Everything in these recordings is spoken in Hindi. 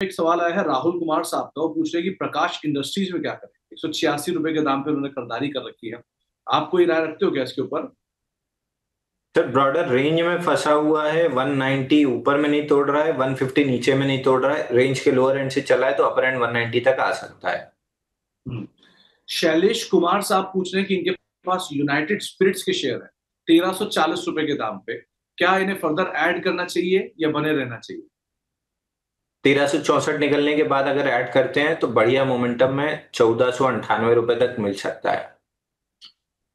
एक सवाल आया है राहुल कुमार साहब का। वो पूछ रहे हैं कि प्रकाश इंडस्ट्रीज में क्या करें। 186 रुपए के दाम पे उन्होंने खरीदारी कर रखी है। आप कोई राय रखते हो क्या इसके ऊपर? सर ब्रॉडर रेंज में फंसा हुआ है। 190 ऊपर में नहीं तोड़ रहा है, 150 नीचे में नहीं तोड़ रहा है, रेंज के लोअर एंड से चला है तो अपर एंड 190 तक आ सकता है। हम्म। शैलेश कुमार साहब पूछ रहे हैं कि इनके पास यूनाइटेड स्पिरिट्स के शेयर है 1340 रुपए के दाम पे। क्या इन्हें फर्दर ऐड करना चाहिए या बने रहना चाहिए? 1364 निकलने के बाद अगर ऐड करते हैं तो बढ़िया मोमेंटम में 1498 रुपए तक मिल सकता है।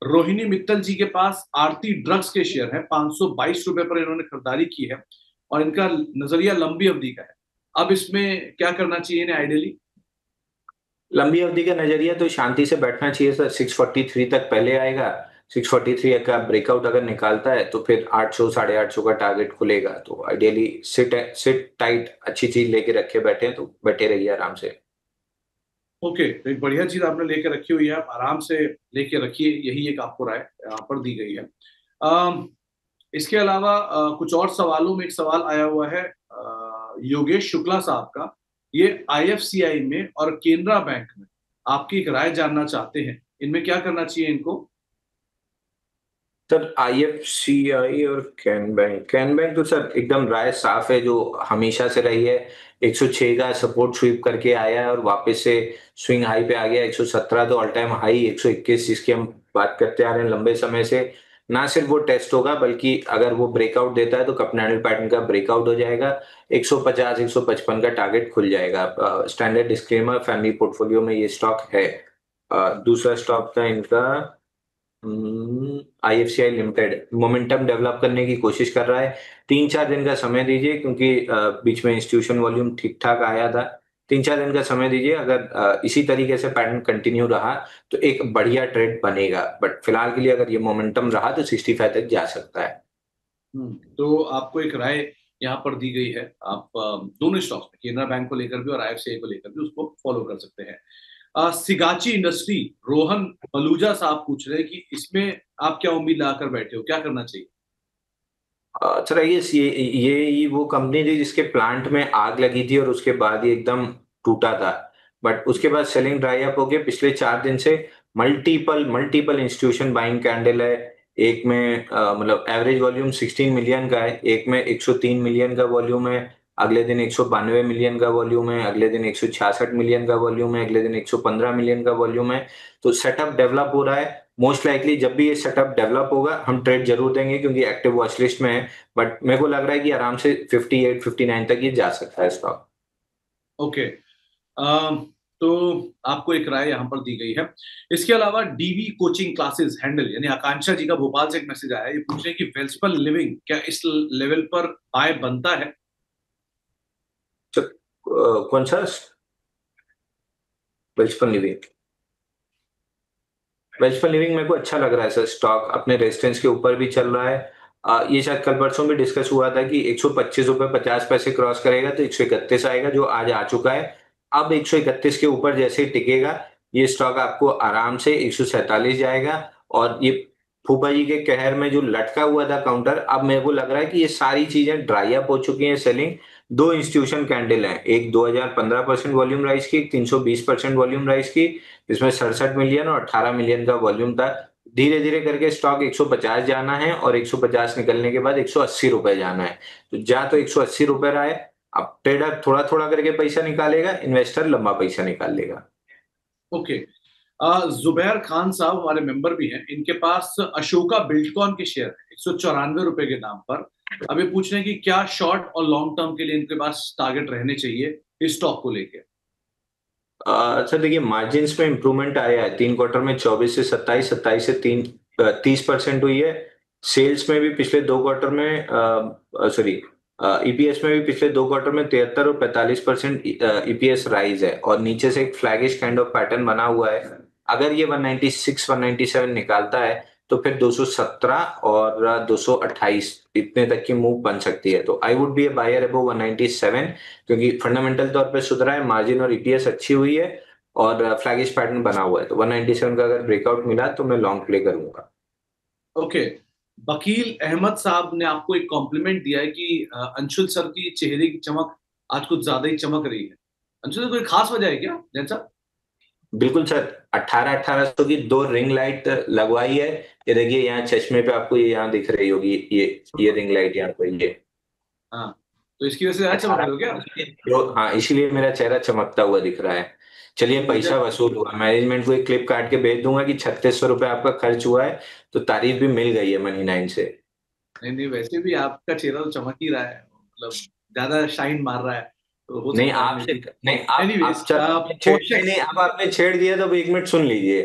रोहिणी मित्तल जी के पास आरती ड्रग्स के शेयर है 522 रुपए पर इन्होंने खरीदारी की है। और इनका नजरिया लंबी अवधि का है। अब इसमें क्या करना चाहिए इन्हें आइडियली? लंबी अवधि का नजरिया तो शांति से बैठना चाहिए सर। 643 तक पहले आएगा। 643 का ब्रेकआउट अगर निकालता है तो फिर 800 850 का टारगेट खुलेगा। तो आइडियली सिट टाइट अच्छी चीज लेके रखे बैठे हैं तो बैठे रहिए आराम से। ओके, तो एक बढ़िया चीज आपने लेके रखी हुई है, आप आराम से लेके रखिए, यही एक आपको राय यहाँ पर दी गई है। इसके अलावा कुछ और सवालों में एक सवाल आया हुआ है योगेश शुक्ला साहब का। ये आईएफसीआई में और केनरा बैंक में आपकी एक राय जानना चाहते हैं, इनमें क्या करना चाहिए इनको? सर आईएफसीआई और कैन बैंक तो सर एकदम राय साफ है, जो हमेशा से रही है। 106 का सपोर्ट स्वीप करके आया है और वापस से स्विंग हाई पे आ गया। 117 तो ऑल टाइम हाई, 121 जिसकी हम बात करते आ रहे हैं लंबे समय से। ना सिर्फ वो टेस्ट होगा बल्कि अगर वो ब्रेकआउट देता है तो कपनैडल पैटर्न का ब्रेकआउट हो जाएगा। 150 155 का टारगेट खुल जाएगा। स्टैंडर्ड डिस्क्लेमर, फैमिली पोर्टफोलियो में ये स्टॉक है। दूसरा स्टॉक था इनका आईएफसीआई लिमिटेड। मोमेंटम डेवलप करने की कोशिश कर रहा है। 3-4 दिन का समय दीजिए क्योंकि बीच में इंस्टीट्यूशन वॉल्यूम ठीक ठाक आया था। 3-4 दिन का समय दीजिए। अगर इसी तरीके से पैटर्न कंटिन्यू रहा तो एक बढ़िया ट्रेड बनेगा, बट फिलहाल के लिए अगर ये मोमेंटम रहा तो 65 तक जा सकता है। तो आपको एक राय यहाँ पर दी गई है। आप दोनों स्टॉक्स में केनरा बैंक को लेकर भी और आईएफसीआई को लेकर भी उसको फॉलो कर सकते हैं। सिगाची इंडस्ट्री, रोहन बलूजा साहब पूछ रहे हैं कि इसमें आप क्या उम्मीद लाकर बैठे हो, क्या करना चाहिए? अच्छा रहिए। ये वो कंपनी थी जिसके प्लांट में आग लगी थी और उसके बाद ये एकदम टूटा था। बट उसके बाद सेलिंग ड्राई अप हो गया पिछले 4 दिन से। Multiple multiple institution buying candle है। एक में मतलब एवरेज वॉल्यूम 16 मिलियन का है, एक में 103 मिलियन का वॉल्यूम है, अगले दिन 192 मिलियन का वॉल्यूम है, अगले दिन 166 मिलियन का वॉल्यूम है, अगले दिन 115 मिलियन का वॉल्यूम है। तो सेटअप डेवलप हो रहा है। मोस्ट लाइकली जब भी ये सेटअप डेवलप होगा हम ट्रेड जरूर देंगे क्योंकि एक्टिव वॉच लिस्ट में है। बट मेरे को लग रहा है कि आराम से 58 59 तक ये जा सकता है स्टॉक। ओके। तो आपको एक राय यहाँ पर दी गई है। इसके अलावा डीवी कोचिंग क्लासेस हैंडल यानी आकांक्षा जी का भोपाल से एक मैसेज आया है। ये पूछ रहे हैं कि वेल्सपन लिविंग क्या इस लेवल पर बाय बनता है? तो कौन सा? वेल्सपन लिविंग। वेल्सपन लिविंग मेरे को अच्छा लग रहा है सर। स्टॉक अपने रेजिस्टेंस के ऊपर भी चल रहा है। ये शायद कल परसों भी डिस्कस हुआ था कि 125 रुपए 50 पैसे क्रॉस करेगा तो 131 आएगा, जो आज आ चुका है। अब 131 के ऊपर जैसे ही टिकेगा ये स्टॉक आपको आराम से 147 जाएगा। और ये फूफा जी के कहर में जो लटका हुआ था काउंटर, अब मेरे को लग रहा है कि ये सारी चीजें ड्राई अप हो चुकी हैं। सेलिंग दो इंस्टीट्यूशन कैंडल हैं, एक 2015% वॉल्यूम राइज की, एक 320% वॉल्यूम राइज की, इसमें 67 मिलियन और 18 मिलियन का वॉल्यूम था। धीरे धीरे करके स्टॉक 150 जाना है और 150 निकलने के बाद 180 रुपए जाना है। तो जा तो 180 रुपए रहा है। अब ट्रेडर थोड़ा थोड़ा करके पैसा निकालेगा, इन्वेस्टर लंबा पैसा निकाल लेगा। ओके। जुबैर खान साहब हमारे मेंबर भी हैं, इनके पास अशोका बिल्डकॉन के शेयर है 194 रुपए के दाम पर। अब ये पूछ रहे हैं कि क्या शॉर्ट और लॉन्ग टर्म के लिए इनके पास टारगेट रहने चाहिए इस स्टॉक को लेकर? अच्छा देखिए, मार्जिन में इंप्रूवमेंट आया है। 3 क्वार्टर में 24 से 27, 27 से 30% हुई है। सेल्स में भी पिछले 2 क्वार्टर में, सॉरी, ईपीएस में भी पिछले 2 क्वार्टर में 73 और 45% ईपीएस राइज है। और नीचे से एक फ्लैगिश काइंड ऑफ पैटर्न बना हुआ है। अगर ये 196 197 निकालता है तो फिर 217 और 228 इतने तक की मूव बन सकती है। तो I would be a buyer above 197 क्योंकि फंडामेंटल तौर पे सुधरा है, मार्जिन और ईपीएस अच्छी हुई है और फ्लैगिश पैटर्न बना हुआ है। तो 197 का अगर ब्रेकआउट मिला तो मैं लॉन्ग प्ले करूंगा। ओके। वकील अहमद साहब ने आपको एक कॉम्प्लीमेंट दिया है कि अंशुल सर की चेहरे की चमक आज कुछ ज्यादा ही चमक रही है। अंशु, कोई खास वजह है क्या जैसा? बिल्कुल सर, 1800 की दो रिंग लाइट लगवाई है। ये देखिए यहाँ चश्मे पे आपको ये यहाँ दिख रही होगी, ये रिंग लाइट यहाँ पे ये हाँ, तो इसकी वजह से ज्यादा चमक रहे हो क्या? 1800 हाँ, इसीलिए मेरा चेहरा चमकता हुआ दिख रहा है। चलिए, तो मुझे, पैसा वसूल हुआ, मैनेजमेंट को एक क्लिप काट के भेज दूंगा कि 3600 रुपये आपका खर्च हुआ है। तो तारीफ भी मिल गई है मनी 9 से। नहीं नहीं, वैसे भी आपका चेहरा तो चमक ही रहा है, मतलब ज्यादा शाइन मार रहा है, तो हो नहीं, सकता है मे आपसे बी। नहीं, आप एनीवेज, चल आपने नहीं पोषक। नहीं, अब आपने छेड़ दिया तो अब एक मिनट सुन लीजिए।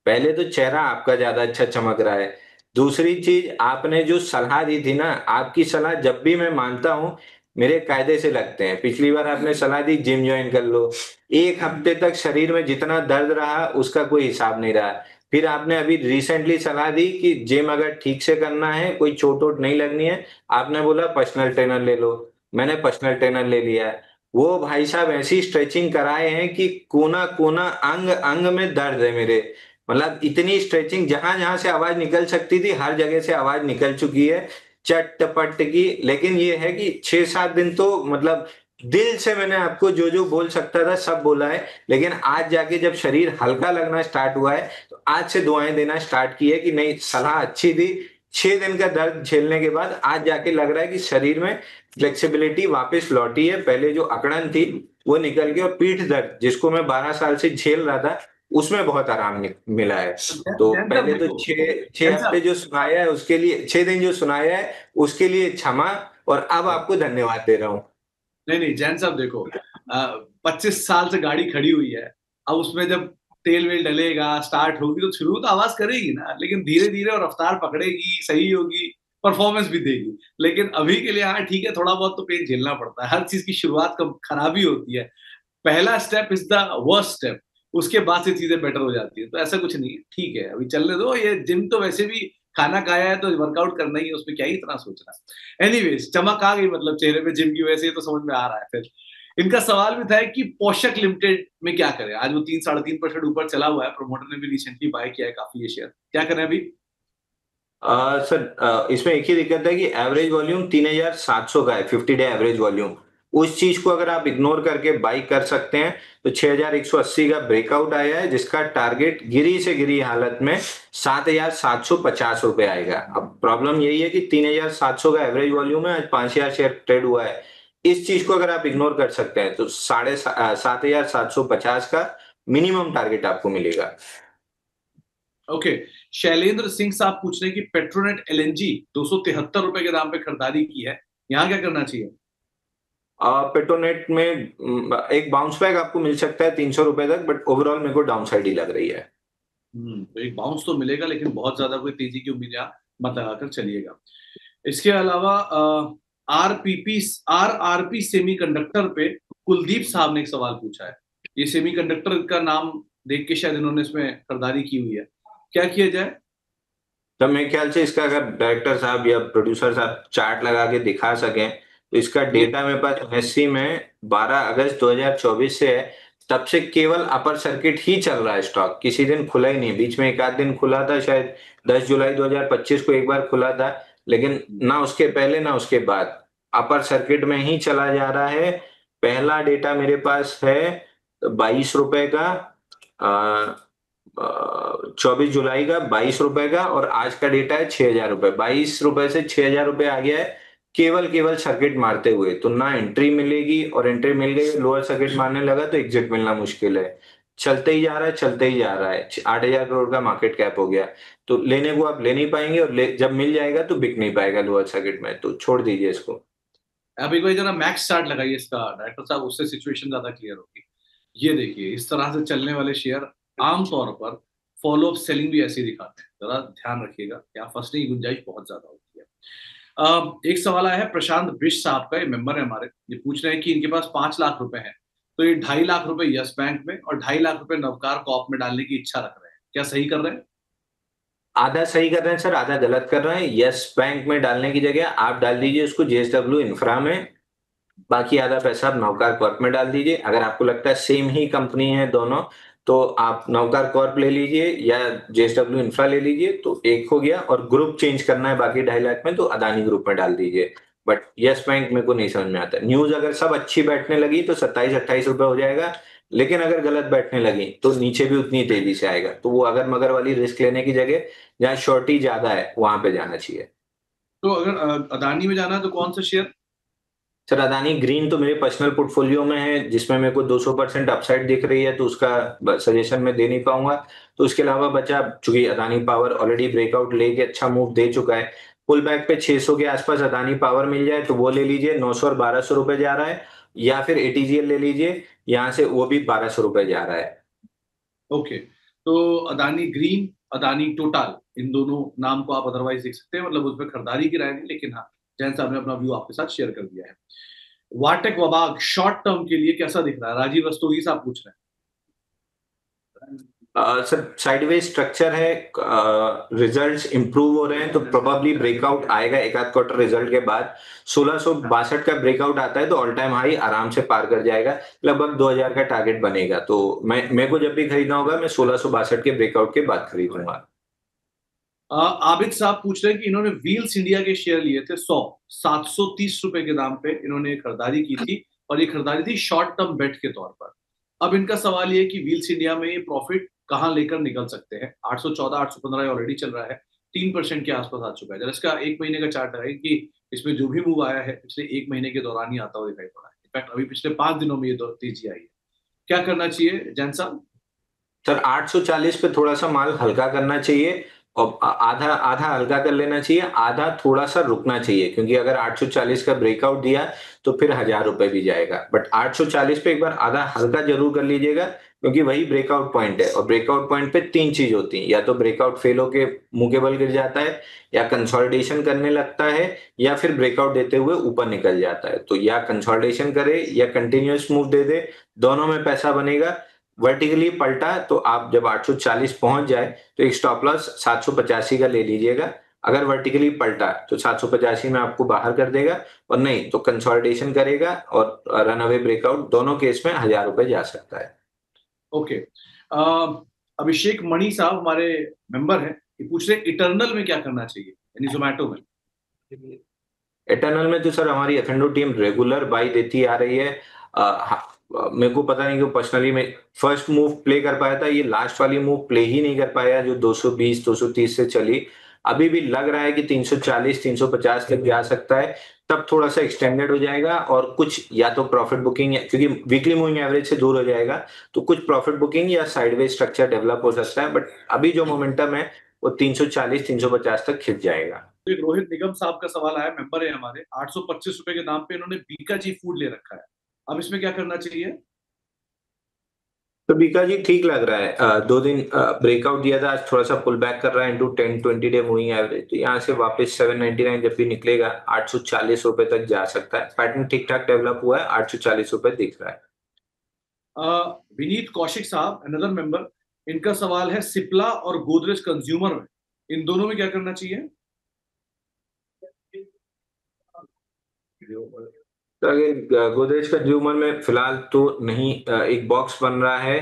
पहले तो चेहरा आपका ज्यादा अच्छा चमक रहा है। दूसरी चीज, आपने जो सलाह दी थी ना, आपकी सलाह जब भी मैं मानता हूँ मेरे कायदे से लगते हैं। पिछली बार आपने सलाह दी जिम ज्वाइन कर लो, एक हफ्ते तक शरीर में जितना दर्द रहा उसका कोई हिसाब नहीं रहा। फिर आपने अभी रिसेंटली सलाह दी कि जिम अगर ठीक से करना है, कोई चोट वोट नहीं लगनी है, आपने बोला पर्सनल ट्रेनर ले लो। मैंने पर्सनल ट्रेनर ले लिया। वो भाई साहब ऐसी स्ट्रेचिंग कराए हैं कि कोना कोना अंग अंग में दर्द है मेरे। मतलब इतनी स्ट्रेचिंग, जहां जहां से आवाज निकल सकती थी हर जगह से आवाज निकल चुकी है, चट की। लेकिन ये है कि 6-7 दिन तो मतलब दिल से मैंने आपको जो जो बोल सकता था सब बोला है। लेकिन आज जाके जब शरीर हल्का लगना स्टार्ट हुआ है, तो आज से दुआएं देना स्टार्ट की है कि नहीं, सलाह अच्छी थी। 6 दिन का दर्द झेलने के बाद आज जाके लग रहा है कि शरीर में फ्लेक्सिबिलिटी वापस लौटी है। पहले जो अकड़न थी वो निकल गई, और पीठ दर्द जिसको मैं 12 साल से झेल रहा था उसमें बहुत आराम मिला है। तो जैन साहब पहले तो देखो, छह छह जैन हफ्ते साहब, जो सुनाया है उसके लिए, 6 दिन जो सुनाया है उसके लिए क्षमा। और अब आपको धन्यवाद दे रहा हूँ। नहीं नहीं जैन साहब देखो, 25 साल से गाड़ी खड़ी हुई है, अब उसमें जब तेल वेल डलेगा, स्टार्ट होगी, तो शुरू तो आवाज करेगी ना, लेकिन धीरे धीरे और रफ्तार पकड़ेगी, सही होगी, परफॉर्मेंस भी देगी। लेकिन अभी के लिए हाँ ठीक है, थोड़ा बहुत तो पेन झेलना पड़ता है, हर चीज की शुरुआत कब खराबी होती है। पहला step is the worst step, उसके बाद से चीजें बेटर हो जाती है, तो ऐसा कुछ नहीं है, ठीक है अभी चलने दो। ये जिम तो वैसे भी खाना खाया है तो वर्कआउट करना ही है, उसमें क्या ही इतना सोचना। एनीवेज, चमक आ गई मतलब चेहरे पे जिम की वजह से, ये तो समझ में आ रहा है। फिर इनका सवाल भी था कि पोषक लिमिटेड में क्या करें, आज वो 3-3.5% ऊपर चला हुआ है, प्रमोटर ने भी रिसेंटली बाय किया है काफी ये शेयर, क्या करें अभी? सर, इसमें एक ही दिक्कत है कि एवरेज वॉल्यूम 3700 का है, 50 डे एवरेज वॉल्यूम। उस चीज को अगर आप इग्नोर करके बाई कर सकते हैं, तो 6180 का ब्रेकआउट आया है, जिसका टारगेट गिरी से गिरी हालत में 7750 रुपए आएगा। अब प्रॉब्लम यही है कि 3700 का एवरेज वॉल्यूम है, आज 5000 शेयर ट्रेड हुआ है। इस चीज को अगर आप इग्नोर कर सकते हैं तो 7750 का मिनिमम टारगेट आपको मिलेगा। ओके, शैलेंद्र सिंह साहब पूछ रहे हैं कि पेट्रोनेट एलएनजी 273 रुपए के दाम पे खरीदारी की है, यहाँ क्या करना चाहिए? पेट्रोनेट में एक बाउंस बैक आपको मिल सकता है 300 रुपए तक, बट ओवरऑल मेरे को डाउन साइड ही लग रही है। तो एक बाउंस तो मिलेगा, लेकिन बहुत ज्यादा कोई तेजी की उम्मीद यहाँ मत लगाकर चलिएगा। इसके अलावा आरपीपी आरआरपी सेमीकंडक्टर पे कुलदीप साहब ने एक सवाल पूछा है। ये सेमीकंडक्टर का नाम देख के शायद इन्होंने इसमें खरीदारी की हुई है, क्या किया जाए? तो मेरे ख्याल से इसका अगर डायरेक्टर साहब या प्रोड्यूसर साहब चार्ट लगा के दिखा सकें, तो इसका ये डेटा मेरे पास एनएससी में 12 अगस्त 2024 से है। तब से केवल अपर सर्किट ही चल रहा है स्टॉक, किसी दिन खुला ही नहीं। बीच में एक आध दिन खुला था, शायद 10 जुलाई 2025 को एक बार खुला था, लेकिन ना उसके पहले ना उसके बाद अपर सर्किट में ही चला जा रहा है। पहला डेटा मेरे पास है 22 रुपए का, 24 जुलाई का 22 रुपए का, और आज का डेटा है 6000 रुपए। 22 रुपए से 6000 रुपए आ गया है, केवल केवल सर्किट मारते हुए। तो ना एंट्री मिलेगी, और एंट्री मिल गई, लोअर सर्किट मारने लगा तो एग्जिट मिलना मुश्किल है। चलते ही जा रहा है, चलते ही जा रहा है। 8000 करोड़ का मार्केट कैप हो गया। तो लेने को आप ले नहीं पाएंगे, और जब मिल जाएगा तो बिक नहीं पाएगा लोअर सर्किट में, तो छोड़ दीजिए इसको। अभी कोई जरा मैक्स चार्ट लगाइए इसका डायरेक्टर साहब, उससे सिचुएशन ज्यादा क्लियर होगी। ये देखिए, इस तरह से चलने वाले शेयर आमतौर पर फॉलो अप सेलिंग भी ऐसे ही दिखाते हैं, जरा ध्यान रखिएगा, यहाँ फंसने की गुंजाइश बहुत ज्यादा होती है। एक सवाल आया है प्रशांत बिश साहब का, ये मेंबर है हमारे, ये पूछ रहे हैं कि इनके पास 5 लाख रुपए हैं, तो ये 2.5 लाख रुपए यस बैंक में और 2.5 लाख रुपए नवकार कॉप में डालने की इच्छा रख रहे हैं, क्या सही कर रहे हैं? आधा सही कर रहे हैं सर, आधा गलत कर रहे हैं। यस बैंक में डालने की जगह आप डाल दीजिए उसको जेएसडब्ल्यू इंफ्रा में। बाकी आधा पैसा आप नवकार कॉर्प में डाल दीजिए। अगर आपको लगता है सेम ही कंपनी है दोनों, तो आप नवकार कॉर्प ले लीजिए या जेएसडब्ल्यू इंफ्रा ले लीजिए, तो एक हो गया। और ग्रुप चेंज करना है बाकी 2.5 लाख में, तो अदानी ग्रुप में डाल दीजिए। बट यस बैंक मेरे को नहीं समझ में आता। न्यूज अगर सब अच्छी बैठने लगी तो 27-28 रुपए हो जाएगा, लेकिन अगर गलत बैठने लगी तो नीचे भी उतनी तेजी से आएगा। तो वो अगर मगर वाली रिस्क लेने की जगह जहाँ शॉर्टी ज्यादा है वहां पे जाना चाहिए। तो अगर अदानी में जाना है तो कौन सा शेयर? सर अदानी ग्रीन तो मेरे पर्सनल पोर्टफोलियो में है, जिसमें मेरे को 200% अपसाइड दिख रही है, तो उसका सजेशन मैं दे नहीं पाऊंगा। तो उसके अलावा बचा, चूंकि अदानी पावर ऑलरेडी ब्रेकआउट लेके अच्छा मूव दे चुका है, पुल बैक पे 600 के आसपास अदानी पावर मिल जाए तो वो ले लीजिए, 900 और 1200 रुपए जा रहा है। या फिर एटीजीएल ले लीजिए, यहाँ से वो भी 1200 रुपए जा रहा है। ओके, तो अदानी ग्रीन, अदानी टोटल, इन दोनों नाम को आप अदरवाइज देख सकते हैं, मतलब उसमें खरीदारी की राय नहीं, लेकिन हाँ, जैन साहब ने अपना व्यू आपके साथ शेयर कर दिया है। वाटेक वबाग शॉर्ट टर्म के लिए कैसा दिख रहा है? राजीव रस्तोगी साहब पूछ रहे सर साइडवेज स्ट्रक्चर है, रिजल्ट्स इंप्रूव हो रहे हैं, तो प्रोबेबली ब्रेकआउट आएगा एक आध क्वार्टर रिजल्ट के बाद। 1662 का ब्रेकआउट आता है तो ऑल टाइम हाई आराम से पार कर जाएगा, लगभग 2000 का टारगेट बनेगा। तो मेरे को जब भी खरीदना होगा मैं 1662 के ब्रेकआउट के बाद खरीदूंगा। आबिद साहब पूछ रहे हैं कि इन्होंने व्हील्स इंडिया के शेयर लिए थे 730 रुपए के दाम पे इन्होंने खरीदारी की थी, और ये खरीदारी थी शॉर्ट टर्म बेट के तौर पर। अब इनका सवाल ये है कि व्हील्स इंडिया में ये प्रॉफिट कहाँ लेकर निकल सकते हैं? 814 815 ऑलरेडी चल रहा है, 3% के आसपास आ चुका है। जरा इसका एक महीने का चार्ट है कि इसमें जो भी मूव आया है पिछले एक महीने के दौरान ही आता हुआ दिखाई पड़ा है। इनफैक्ट अभी पिछले 5 दिनों में ये तेजी आई है। क्या करना चाहिए जैन साहब? सर 840 पे थोड़ा सा माल हल्का करना चाहिए, और आधा आधा हल्का कर लेना चाहिए, आधा थोड़ा सा रुकना चाहिए, क्योंकि अगर 840 का ब्रेकआउट दिया तो फिर 1000 रुपए भी जाएगा। बट 840 पे एक बार आधा हल्का जरूर कर लीजिएगा, क्योंकि वही ब्रेकआउट पॉइंट है, और ब्रेकआउट पॉइंट पे तीन चीज होती है, या तो ब्रेकआउट फेल होके मुंह के बल गिर जाता है, या कंसोलिडेशन करने लगता है, या फिर ब्रेकआउट देते हुए ऊपर निकल जाता है। तो या कंसोलिडेशन करे या कंटिन्यूअस मूव दे दे, दोनों में पैसा बनेगा। वर्टिकली पलटा तो आप जब 840 पहुंच जाए तो एक स्टॉप लॉस 785 का ले लीजिएगा। अगर वर्टिकली पलटा तो 785 में आपको बाहर कर देगा, और नहीं तो कंसोलिडेशन करेगा, और रन अवे ब्रेकआउट दोनों केस में 1000 रुपए जा सकता है। ओके, अभिषेक मणि साहब हमारे मेंबर हैं, ये पूछ रहे इटर्नल में क्या करना चाहिए, यानी जोमेटो में। इटर्नल में तो सर हमारी एफ टीम रेगुलर बाई देती आ रही है। मेरे को पता नहीं क्यों पर्सनली मैं फर्स्ट मूव प्ले कर पाया था, ये लास्ट वाली मूव प्ले ही नहीं कर पाया जो 220 230 से चली। अभी भी लग रहा है कि 340 350 तक जा सकता है, तब थोड़ा सा एक्सटेंडेड हो जाएगा, और कुछ या तो प्रॉफिट बुकिंग, क्योंकि वीकली मूविंग एवरेज से दूर हो जाएगा, तो कुछ प्रॉफिट बुकिंग या साइडवेज स्ट्रक्चर डेवलप हो सकता है। बट अभी जो मोमेंटम है वो 340 350 तक खिंच जाएगा। तो एक रोहित निगम साहब का सवाल आया, मेंबर है हमारे, 825 रुपए के दाम पे इन्होंने बीकाजी फूड ले रखा है, अब इसमें क्या करना चाहिए? तो बीका जी ठीक लग रहा है, 2 दिन ब्रेकआउट दिया था, आज थोड़ा सा पुल बैक कर रहा है इनटू 10-20 डे मूविंग एवरेज, तो यहाँ से वापस 799 जब भी निकलेगा 840 रुपए तक जा सकता है। पैटर्न ठीक ठाक डेवलप हुआ है, 840 रुपए दिख रहा है। विनीत कौशिक साहब अनदर मेंबर, इनका सवाल है सिप्ला और गोदरेज कंज्यूमर में, इन दोनों में क्या करना चाहिए? तो अगर गोदरेज कंज्यूमर में फिलहाल तो नहीं, एक बॉक्स बन रहा है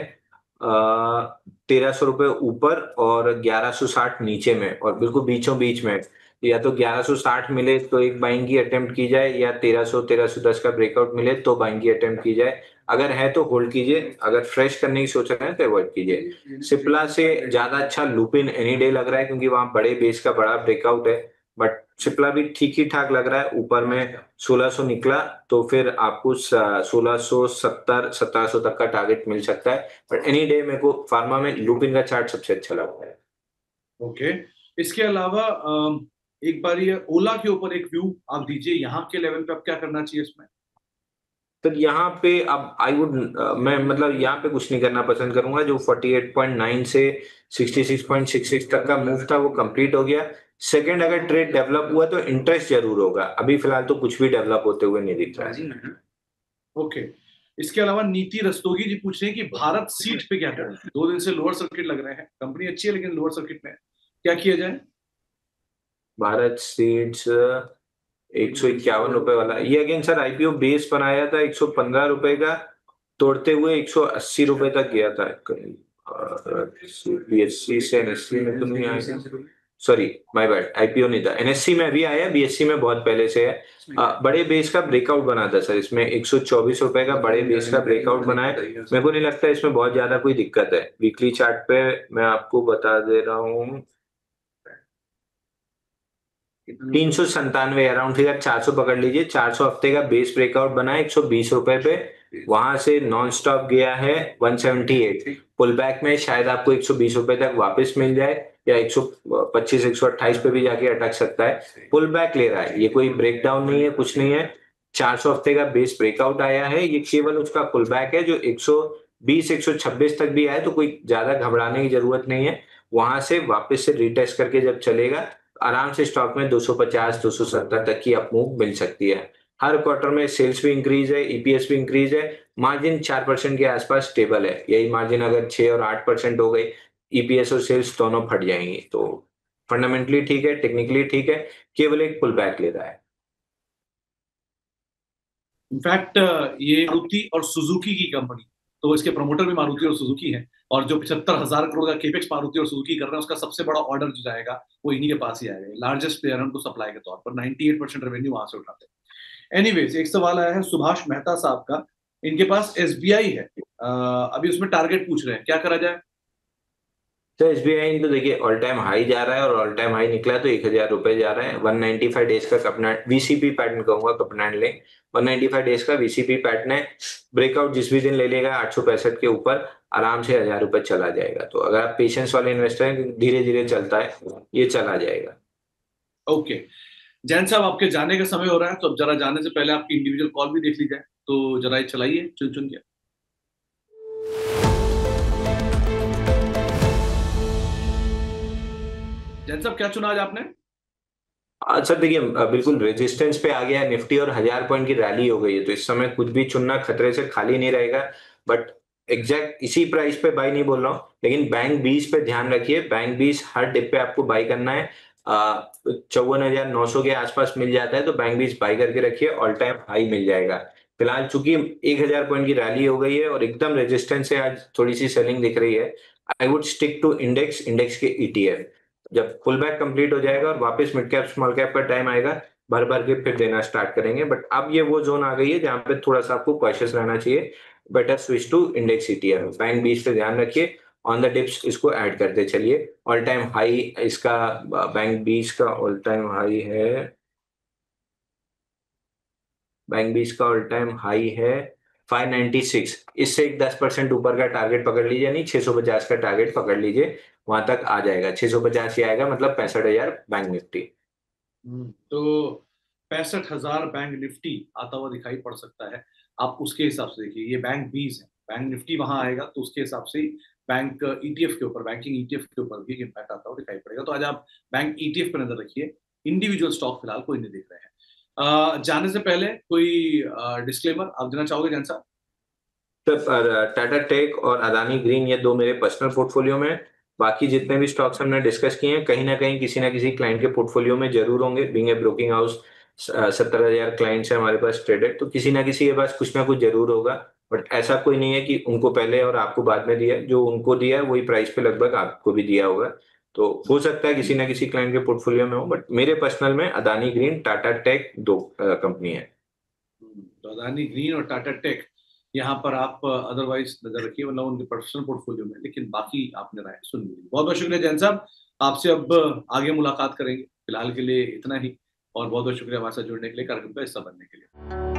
1300 रुपए ऊपर और 1160 नीचे में, और बिल्कुल बीचों बीच में, या तो 1160 मिले तो एक बाइंग की अटेम्प्ट की जाए, या 1300 1310 का ब्रेकआउट मिले तो बाइंग की अटेम्प्ट की जाए। अगर है तो होल्ड कीजिए, अगर फ्रेश करने की सोच रहे हैं तो अवॉइड कीजिए। सिप्ला से ज्यादा अच्छा लुपिन एनी डे लग रहा है, क्योंकि वहां बड़े बेस का बड़ा ब्रेकआउट है। बट सिप्ला भी ठीक ही ठाक लग रहा है, ऊपर में 1600 निकला तो फिर आपको 1670 1700 तक का टारगेट मिल सकता है। बट एनी डे मेरे को फार्मा में लुपिन का चार्ट सबसे अच्छा लगता है। ओके, इसके अलावा एक बार ये ओला के ऊपर एक व्यू आप दीजिए, यहाँ के लेवल पे अब क्या करना चाहिए इसमें? तो यहाँ पे अब आई वुड, मैं मतलब यहाँ पे कुछ नहीं करना पसंद करूंगा। जो 48.9 से 66.66 तक का मूव था वो कंप्लीट हो गया। सेकंड अगर ट्रेड डेवलप हुआ तो इंटरेस्ट जरूर होगा, अभी फिलहाल तो कुछ भी डेवलप होते हुए नहीं दिख रहा है। ओके, इसके अलावा नीति रस्तोगी जी पूछ रहे हैं कि भारत सीट पे क्या करें, 2 दिन से लोअर सर्किट लग रहे हैं, कंपनी अच्छी है लेकिन लोअर सर्किट में है, क्या किया जाए? भारत सीड्स 151 रुपए वाला, ये अगेन सर आईपीओ बेस बनाया था 115 रुपए का, तोड़ते हुए 180 रुपए तक गया था करीब। बीएससी से एनएससी में तो नहीं आया, सॉरी माय बैड, आईपीओ नहीं था, एनएससी में अभी आया, बीएससी में बहुत पहले से है। बड़े बेस का ब्रेकआउट बना था सर, इसमें 124 रुपए का बड़े बेस का ब्रेकआउट बना है। मेरे को नहीं लगता इसमें बहुत ज्यादा कोई दिक्कत है। वीकली चार्ट पे मैं आपको बता दे रहा हूँ, 397 अराउंड फिगर, 400 पकड़ लीजिए। 400 हफ्ते का बेस ब्रेकआउट बना है 120 रुपए पे, वहां से नॉन स्टॉप गया है 178। पुल बैक में शायद आपको 120 रुपए तक वापस मिल जाए, या 125 128 पे भी जाके अटक सकता है। पुल बैक ले रहा है, ये कोई ब्रेकडाउन नहीं है, कुछ नहीं है। 400 हफ्ते का बेस ब्रेकआउट आया है, ये केवल उसका पुल बैक है। जो 120 126 तक भी आए तो कोई ज्यादा घबराने की जरूरत नहीं है। वहां से वापस से रीटेस्ट करके जब चलेगा, आराम से स्टॉक में 250 270 तक की अपमूव मिल सकती है। हर क्वार्टर में सेल्स भी इंक्रीज है, ईपीएस भी इंक्रीज है, मार्जिन 4% के आसपास स्टेबल है। यही मार्जिन अगर 6 और 8% हो गई, ईपीएस और सेल्स दोनों फट जाएंगी। तो फंडामेंटली ठीक है, टेक्निकली ठीक है, केवल एक पुल बैक ले रहा है। इनफैक्ट ये मारुति और सुजुकी की कंपनी, तो इसके प्रमोटर भी मारुति और सुजुकी है, और जो 75,000 करोड़ का केपेक्स मारुति और सुजुकी कर रहे हैं, उसका सबसे बड़ा ऑर्डर जो जाएगा वो इन्हीं के पास ही आएगा। लार्जेस्ट प्लेयर है उनको सप्लाई के तौर पर, 98% रेवेन्यू वहां से उठाते हैं। एनीवेज, एक सवाल आया है सुभाष मेहता साहब का, इनके पास एसबीआई है, अभी उसमें टारगेट पूछ रहे हैं, क्या करा जाए? तो एसबीआई तो देखिए ऑल टाइम हाई जा रहा है, और ऑल टाइम हाई निकला तो 1,000 रुपए जा रहा है। 195 डेज का कपना वीसीपी पैटर्न कहूंगा, कपनान ले 195 डेज का वीसीपी पैटर्न है। ब्रेकआउट जिस भी दिन ले लेगा 865 के ऊपर, आराम से 1,000 रुपए चला जाएगा। तो अगर आप पेशेंस वाले इन्वेस्टर हैं, धीरे धीरे चलता है, ये चला जाएगा। ओके, जैन साहब आपके जाने का समय हो रहा है, तो अब जरा जाने से पहले आपकी इंडिविजुअल कॉल भी देख ली जाए, तो जरा ये चलाइए चुन चुन के। जैन साहब, क्या चुना आज आपने? अच्छा देखिए, बिल्कुल रेजिस्टेंस पे आ गया है निफ्टी, और 1,000 पॉइंट की रैली हो गई है, तो इस समय कुछ भी चुनना खतरे से खाली नहीं रहेगा। बट एग्जैक्ट इसी प्राइस पे बाई नहीं बोल रहा हूँ, लेकिन बैंक 20 पे ध्यान रखिए। बैंक 20 हर डिप पे आपको बाई करना है। 54,900 के आसपास मिल जाता है तो बैंक 20 बाई करके रखिए, ऑल टाइम हाई मिल जाएगा। फिलहाल चूंकि 1,000 पॉइंट की रैली हो गई है और एकदम रेजिस्टेंस से आज थोड़ी सी सेलिंग दिख रही है, I would stick to index के ईटीएफ। जब पुल बैक कंप्लीट हो जाएगा और वापस मिड कैप स्मॉल कैप का टाइम आएगा, भर भर के फिर देना स्टार्ट करेंगे। बट अब ये वो जोन आ गई है जहां पे थोड़ा सा आपको कॉशियस रहना चाहिए। Better switch to index ETF. Bank 20 पे ध्यान रखिए, ऑन द डिप्स इसको ऐड करते चलिए। ऑल टाइम हाई इसका, बैंक 20 का ऑल टाइम हाई है, बैंक 20 का ऑल टाइम हाई है 596। इससे एक 10% ऊपर का टारगेट पकड़ लीजिए, यानी 650 का टारगेट पकड़ लीजिए, वहां तक आ जाएगा। 650 ही आएगा, मतलब 65,000 बैंक निफ्टी। तो 65,000 बैंक निफ्टी आता हुआ दिखाई पड़ सकता है। आप उसके हिसाब से देखिए, ये बैंक 20 है, बैंक निफ्टी वहां आएगा तो उसके हिसाब से ही बैंक ईटीएफ के ऊपर, बैंकिंग ईटीएफ के ऊपर भी इम्पैक्ट आता हुआ दिखाई पड़ेगा। तो आज आप बैंक ईटीएफ पर नजर रखिए, इंडिविजुअल स्टॉक फिलहाल कोई नहीं देख रहे हैं। जाने से पहले कोई डिस्क्लेमर आप देना चाहोगे जैन साहब? तो टाटा टेक और अदानी ग्रीन, ये दो मेरे पर्सनल पोर्टफोलियो में। बाकी जितने भी स्टॉक्स हमने डिस्कस किए हैं, कहीं ना किसी क्लाइंट के पोर्टफोलियो में जरूर होंगे। Being a broking house, 70,000 clients हैं हमारे पास ट्रेडेड, तो किसी ना किसी के पास कुछ ना कुछ जरूर होगा। बट ऐसा कोई नहीं है कि उनको पहले और आपको बाद में दिया है। जो उनको दिया है वही प्राइस पे लगभग आपको भी दिया होगा। तो हो सकता है किसी ना किसी क्लाइंट के पोर्टफोलियो में हो, बट मेरे पर्सनल में अदानी ग्रीन, टाटा टेक, दो कंपनी है। तो अदानी ग्रीन और टाटा टेक यहाँ पर आप अदरवाइज नजर रखिए, मतलब उनके पर्सनल पोर्टफोलियो में, लेकिन बाकी आपने राय सुन ली। बहुत बहुत शुक्रिया जैन साहब, आपसे अब आगे मुलाकात करेंगे, फिलहाल के लिए इतना ही। और बहुत बहुत शुक्रिया हमारे साथ जुड़ने के लिए, कार्यक्रम का हिस्सा बनने के लिए।